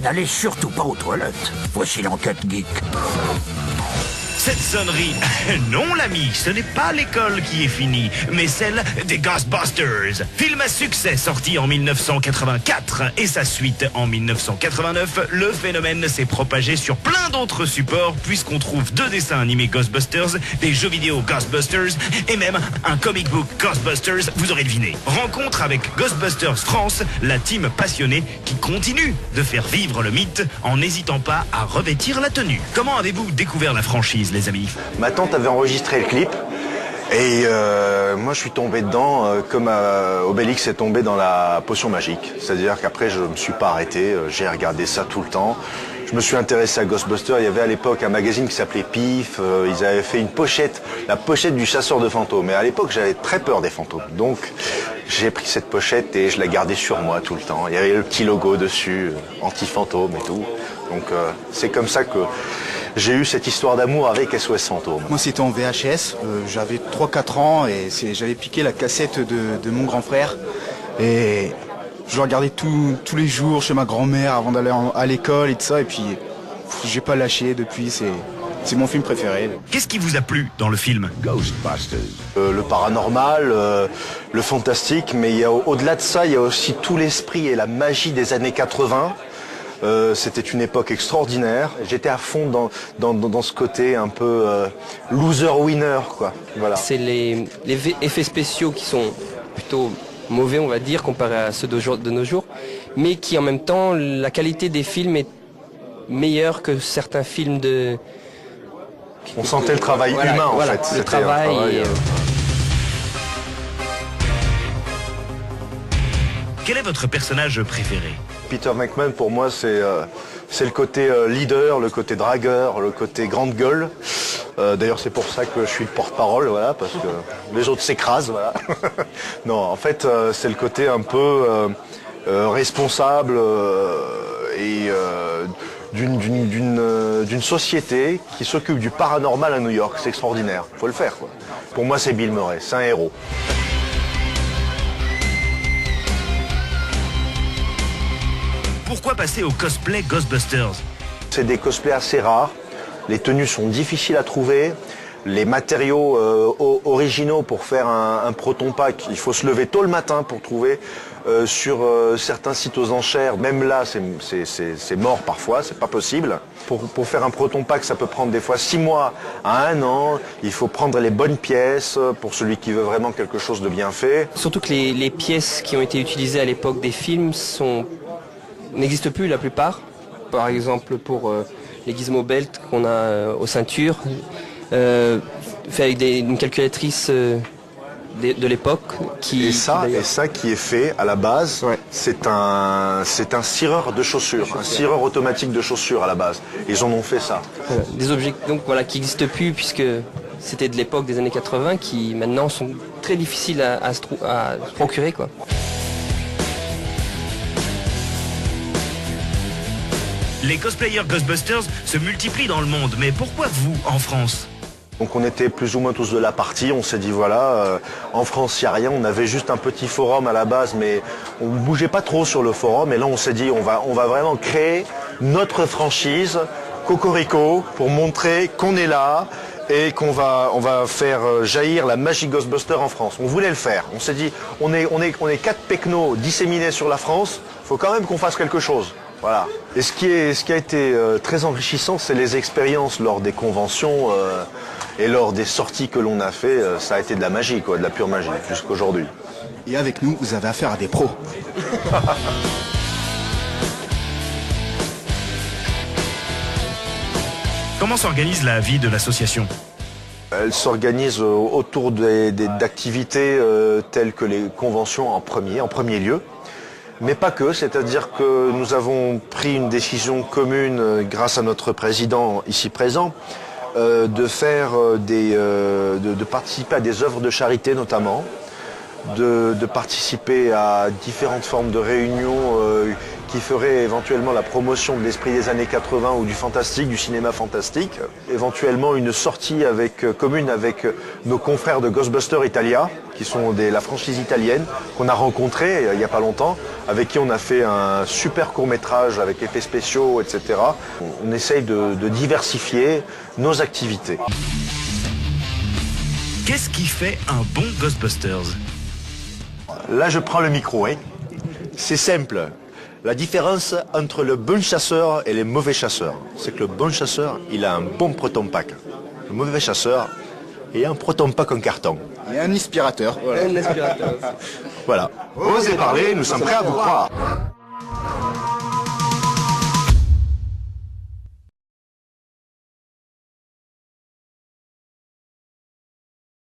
N'allez surtout pas aux toilettes. Voici l'enquête geek. Cette sonnerie, non l'ami, ce n'est pas l'école qui est finie, mais celle des Ghostbusters. Film à succès sorti en 1984 et sa suite en 1989, le phénomène s'est propagé sur plein d'autres supports puisqu'on trouve 2 dessins animés Ghostbusters, des jeux vidéo Ghostbusters et même un comic book Ghostbusters, vous aurez deviné. Rencontre avec Ghostbusters France, la team passionnée qui continue de faire vivre le mythe en n'hésitant pas à revêtir la tenue. Comment avez-vous découvert la franchise, les amis? Ma tante avait enregistré le clip et moi je suis tombé dedans comme Obélix est tombé dans la potion magique. C'est-à-dire qu'après je me suis pas arrêté, j'ai regardé ça tout le temps. Je me suis intéressé à Ghostbusters, il y avait à l'époque un magazine qui s'appelait Pif, ils avaient fait une pochette, la pochette du chasseur de fantômes. Et à l'époque j'avais très peur des fantômes, donc j'ai pris cette pochette et je la gardais sur moi tout le temps. Il y avait le petit logo dessus, anti-fantôme et tout. Donc c'est comme ça que j'ai eu cette histoire d'amour avec SOS Fantôme. Moi c'était en VHS, j'avais 3-4 ans et j'avais piqué la cassette de mon grand frère. Et je le regardais tous les jours chez ma grand-mère avant d'aller à l'école et tout ça. Et puis j'ai pas lâché depuis, c'est mon film préféré. Qu'est-ce qui vous a plu dans le film Ghostbusters. Le paranormal, le fantastique, mais au-delà de ça, il y a aussi tout l'esprit et la magie des années 80. C'était une époque extraordinaire. J'étais à fond dans ce côté un peu loser-winner, quoi. Voilà. C'est les effets spéciaux qui sont plutôt mauvais, on va dire, comparé à ceux de nos jours, mais qui en même temps, la qualité des films est meilleure que certains films de... On sentait le travail humain, en fait. Le travail. Quel est votre personnage préféré? Peter McMahon, pour moi, c'est le côté leader, le côté dragueur, le côté grande gueule. D'ailleurs, c'est pour ça que je suis le porte-parole, voilà, parce que les autres s'écrasent, voilà. Non, en fait, c'est le côté un peu responsable et d'une société qui s'occupe du paranormal à New York. C'est extraordinaire, faut le faire, quoi. Pour moi, c'est Bill Murray, c'est un héros. Pourquoi passer au cosplay Ghostbusters? C'est des cosplays assez rares, les tenues sont difficiles à trouver, les matériaux originaux pour faire un proton pack, il faut se lever tôt le matin pour trouver sur certains sites aux enchères. Même là, c'est mort parfois, c'est pas possible. Pour faire un proton pack, ça peut prendre des fois 6 mois à 1 an. Il faut prendre les bonnes pièces pour celui qui veut vraiment quelque chose de bien fait. Surtout que les pièces qui ont été utilisées à l'époque des films n'existent plus la plupart. Par exemple pour les gizmo belts qu'on a aux ceintures, fait avec une calculatrice de l'époque. Et ça qui est fait à la base, ouais. C'est un cireur de chaussures, un cireur automatique de chaussures à la base. Ils en ont fait ça. Des objets donc, voilà, qui n'existent plus puisque c'était de l'époque des années 80 qui maintenant sont très difficiles à se procurer, quoi. Les cosplayers Ghostbusters se multiplient dans le monde, mais pourquoi vous, en France? Donc on était plus ou moins tous de la partie, on s'est dit voilà, en France il n'y a rien, on avait juste un petit forum à la base, mais on ne bougeait pas trop sur le forum, et là on s'est dit on va vraiment créer notre franchise, Cocorico, pour montrer qu'on est là, et on va faire jaillir la magie Ghostbuster en France. On voulait le faire, on s'est dit on est 4 pecnos disséminés sur la France, il faut quand même qu'on fasse quelque chose. Voilà. Et ce qui a été très enrichissant, c'est les expériences lors des conventions et lors des sorties que l'on a fait. Ça a été de la magie, quoi, de la pure magie, jusqu'aujourd'hui. Et avec nous, vous avez affaire à des pros. Comment s'organise la vie de l'association? Elle s'organise autour d'activités telles que les conventions en premier lieu. Mais pas que, c'est-à-dire que nous avons pris une décision commune grâce à notre président ici présent de participer à des œuvres de charité notamment, de participer à différentes formes de réunions qui ferait éventuellement la promotion de l'esprit des années 80 ou du fantastique, du cinéma fantastique. Éventuellement une sortie commune avec nos confrères de Ghostbusters Italia, qui sont la franchise italienne, qu'on a rencontré il n'y a pas longtemps, avec qui on a fait un super court-métrage avec effets spéciaux, etc. On essaye de diversifier nos activités. Qu'est-ce qui fait un bon Ghostbusters? Là, je prends le micro. Hein. C'est simple. La différence entre le bon chasseur et les mauvais chasseurs, c'est que le bon chasseur, il a un bon proton pack. Le mauvais chasseur, il a un proton pack en carton. Et un aspirateur. Voilà. Un aspirateur. Voilà. Osez parler, nous sommes prêts à vous croire.